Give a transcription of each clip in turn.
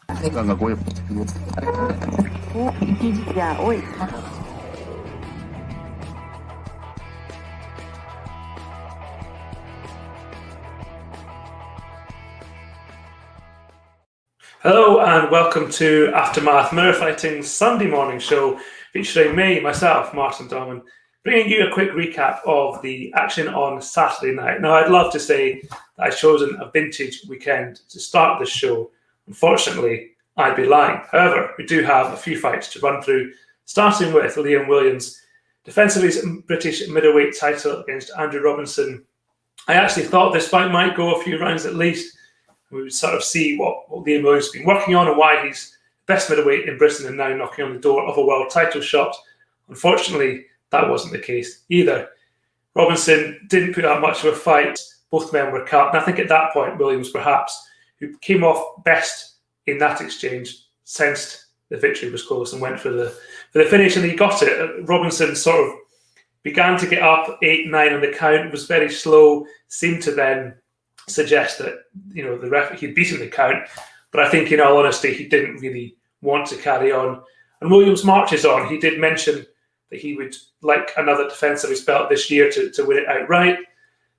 Hello and welcome to Aftermath Mirror Fighting's Sunday morning show featuring me, myself, Martin Dorman, bringing you a quick recap of the action on Saturday night. Now, I'd love to say that I've chosen a vintage weekend to start this show. Unfortunately, I'd be lying. However, we do have a few fights to run through, starting with Liam Williams' defence of his British middleweight title against Andrew Robinson. I actually thought this fight might go a few rounds at least. We would sort of see what Liam Williams has been working on and why he's the best middleweight in Britain and now knocking on the door of a world title shot. Unfortunately, that wasn't the case either. Robinson didn't put up much of a fight. Both men were cut. And I think at that point, Williams, perhaps, who came off best in that exchange, sensed the victory was close and went for the finish, and he got it. Robinson sort of began to get up 8-9 on the count, was very slow, seemed to then suggest that, the ref, he'd beaten the count, but I think in all honesty he didn't really want to carry on. And Williams marches on. He did mention that he would like another defence of his belt this year to win it outright,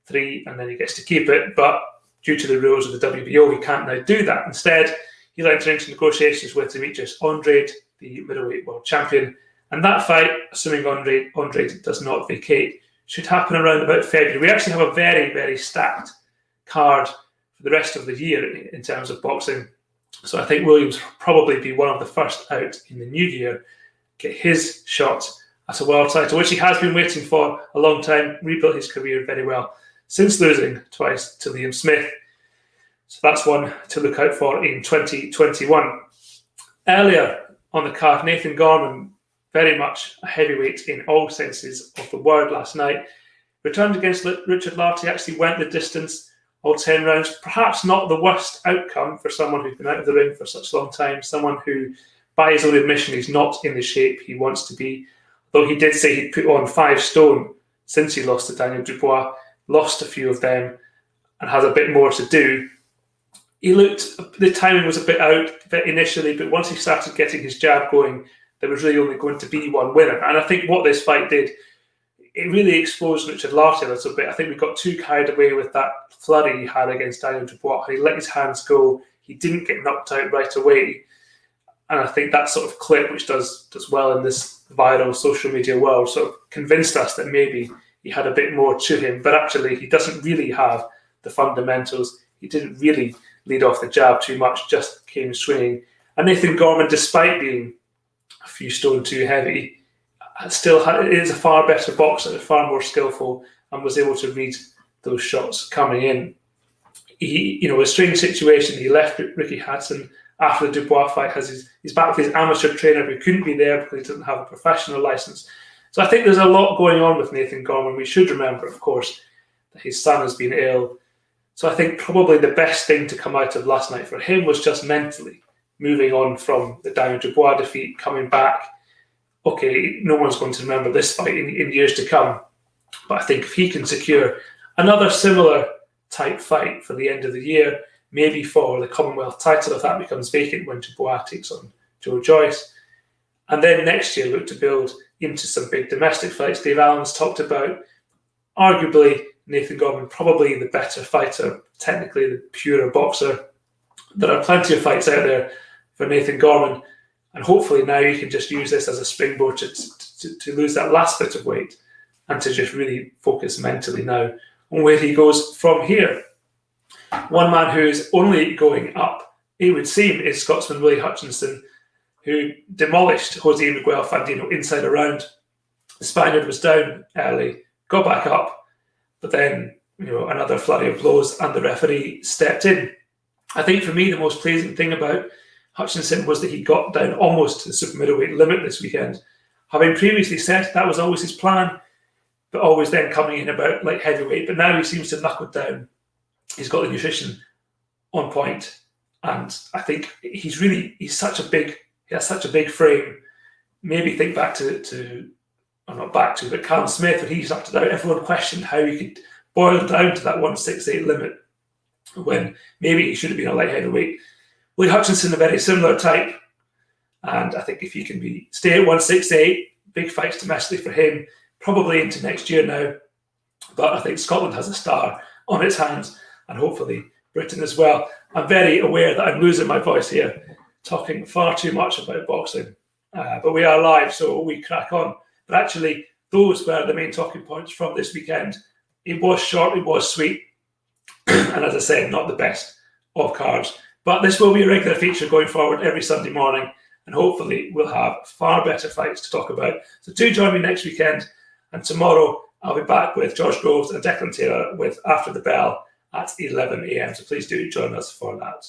3, and then he gets to keep it, but due to the rules of the WBO he can't now do that. Instead, he'll enter into negotiations with Demetrius Andrade, the middleweight world champion, and that fight, assuming Andrade does not vacate, should happen around about February. We actually have a very, very stacked card for the rest of the year in terms of boxing. So I think Williams will probably be one of the first out in the new year, get his shot at a world title, which he has been waiting for a long time, rebuilt his career very well since losing twice to Liam Smith. So that's one to look out for in 2021. Earlier on the card, Nathan Gorman, very much a heavyweight in all senses of the word last night, returned against Richard Lartey, actually went the distance, all 10 rounds. Perhaps not the worst outcome for someone who's been out of the ring for such a long time, someone who, by his own admission, is not in the shape he wants to be. Though he did say he'd put on 5 stone since he lost to Daniel Dubois, lost a few of them, and has a bit more to do. He looked, the timing was a bit out initially, but once he started getting his jab going, there was really only going to be one winner. And I think what this fight did, it really exposed Richard Lartey a little bit. I think we got too carried away with that flurry he had against Daniel Dubois. He let his hands go. He didn't get knocked out right away. And I think that sort of clip, which does well in this viral social media world, sort of convinced us that maybe he had a bit more to him. But actually, he doesn't really have the fundamentals. He didn't really lead off the jab too much, just came swinging. And Nathan Gorman, despite being a few stone too heavy, still is a far better boxer, far more skillful, and was able to read those shots coming in. He, a strange situation. He left Ricky Hatton after the Dubois fight. He's back with his amateur trainer who couldn't be there because he doesn't have a professional license. So I think there's a lot going on with Nathan Gorman. We should remember, of course, that his son has been ill. So I think probably the best thing to come out of last night for him was just mentally moving on from the Daniel Dubois defeat, coming back. Okay, no one's going to remember this fight in years to come. But I think if he can secure another similar type fight for the end of the year, maybe for the Commonwealth title, if that becomes vacant when Dubois takes on Joe Joyce, and then next year look to build into some big domestic fights. Dave Allen's talked about, arguably, Nathan Gorman probably the better fighter, technically the purer boxer. There are plenty of fights out there for Nathan Gorman, and hopefully now you can just use this as a springboard to lose that last bit of weight and to just really focus mentally now on where he goes from here. One man who's only going up, it would seem, is Scotsman Willy Hutchinson, who demolished Jose Miguel Fandino inside a round. The Spaniard was down early, got back up, but then another flurry of blows and the referee stepped in. I think for me the most pleasing thing about Hutchinson was that he got down almost to the super middleweight limit this weekend, having previously said that was always his plan, but always then coming in about light heavyweight. But now he seems to have knuckled down. He's got the nutrition on point, and I think he has such a big frame. Maybe think back to but Callum Smith, when he started out, everyone questioned how he could boil down to that 168 limit when maybe he should have been a light heavyweight. Willy Hutchinson, a very similar type. And I think if he can stay at 168, big fights domestically for him, probably into next year now. But I think Scotland has a star on its hands, and hopefully Britain as well. I'm very aware that I'm losing my voice here, talking far too much about boxing. But we are live, so we crack on. But actually, those were the main talking points from this weekend. It was short, it was sweet, and as I said, not the best of cards. But this will be a regular feature going forward every Sunday morning, and hopefully we'll have far better fights to talk about. So do join me next weekend, and tomorrow I'll be back with Josh Groves and Declan Taylor with After the Bell at 11 a.m. So please do join us for that.